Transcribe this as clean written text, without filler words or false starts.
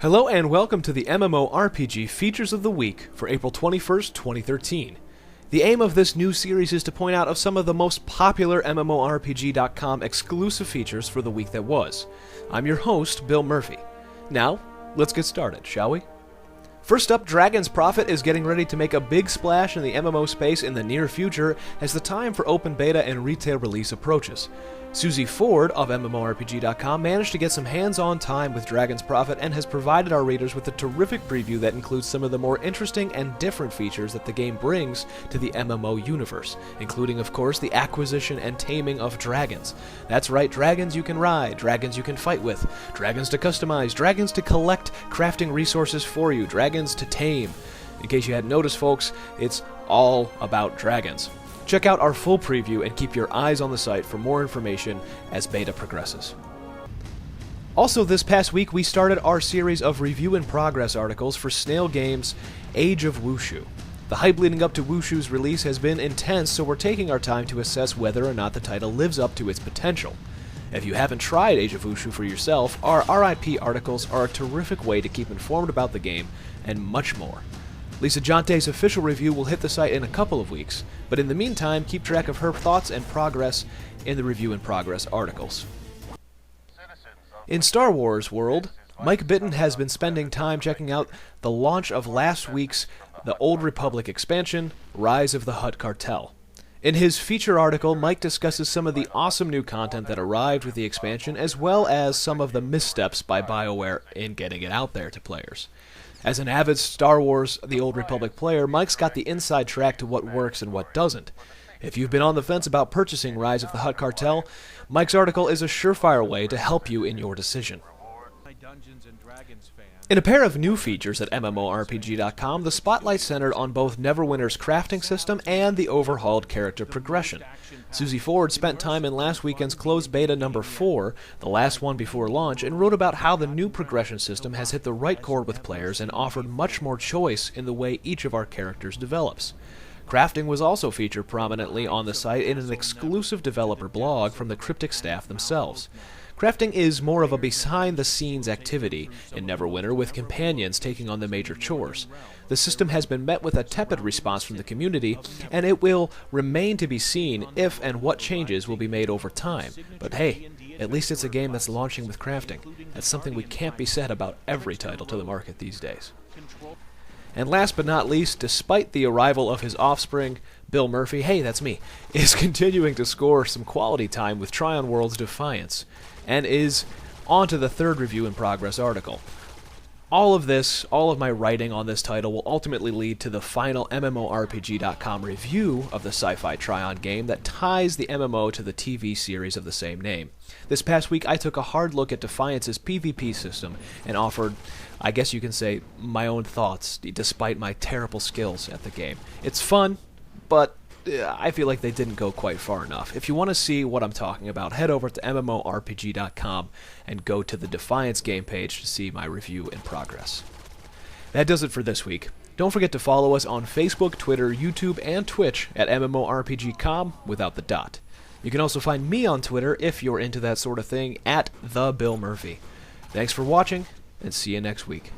Hello and welcome to the MMORPG Features of the Week for April 21st, 2013. The aim of this new series is to point out of some of the most popular MMORPG.com exclusive features for the week that was. I'm your host, Bill Murphy. Now, let's get started, shall we? First up, Dragon's Prophet is getting ready to make a big splash in the MMO space in the near future as the time for open beta and retail release approaches. Susie Ford of MMORPG.com managed to get some hands-on time with Dragon's Prophet and has provided our readers with a terrific preview that includes some of the more interesting and different features that the game brings to the MMO universe, including, of course, the acquisition and taming of dragons. That's right, dragons you can ride, dragons you can fight with, dragons to customize, dragons to collect crafting resources for you, dragons to tame. In case you hadn't noticed, folks, it's all about dragons. Check out our full preview and keep your eyes on the site for more information as beta progresses. Also, this past week we started our series of review in progress articles for Snail Games' Age of Wushu. The hype leading up to Wushu's release has been intense, so we're taking our time to assess whether or not the title lives up to its potential. If you haven't tried Age of Wushu for yourself, our RIP articles are a terrific way to keep informed about the game and much more. Lisa Jonte's official review will hit the site in a couple of weeks, but in the meantime, keep track of her thoughts and progress in the review in progress articles. In Star Wars world, Mike Bitton has been spending time checking out the launch of last week's The Old Republic expansion, Rise of the Hutt Cartel. In his feature article, Mike discusses some of the awesome new content that arrived with the expansion, as well as some of the missteps by BioWare in getting it out there to players. As an avid Star Wars The Old Republic player, Mike's got the inside track to what works and what doesn't. If you've been on the fence about purchasing Rise of the Hutt Cartel, Mike's article is a surefire way to help you in your decision. In a pair of new features at MMORPG.com, the spotlight centered on both Neverwinter's crafting system and the overhauled character progression. Susie Ford spent time in last weekend's closed beta number 4, the last one before launch, and wrote about how the new progression system has hit the right chord with players and offered much more choice in the way each of our characters develops. Crafting was also featured prominently on the site in an exclusive developer blog from the Cryptic staff themselves. Crafting is more of a behind-the-scenes activity in Neverwinter, with companions taking on the major chores. The system has been met with a tepid response from the community, and it will remain to be seen if and what changes will be made over time. But hey, at least it's a game that's launching with crafting. That's something we can't be said about every title to the market these days. And last but not least, despite the arrival of his offspring, Bill Murphy, hey, that's me, is continuing to score some quality time with Tryon World's Defiance, and is on to the third review in progress article. All of my writing on this title will ultimately lead to the final MMORPG.com review of the sci-fi Tryon game that ties the MMO to the TV series of the same name. This past week I took a hard look at Defiance's PvP system and offered, I guess you can say, my own thoughts, despite my terrible skills at the game. It's fun, but I feel like they didn't go quite far enough. If you want to see what I'm talking about, head over to MMORPG.com and go to the Defiance game page to see my review in progress. That does it for this week. Don't forget to follow us on Facebook, Twitter, YouTube, and Twitch at MMORPG.com without the dot. You can also find me on Twitter, if you're into that sort of thing, at TheBillMurphy. Thanks for watching, and see you next week.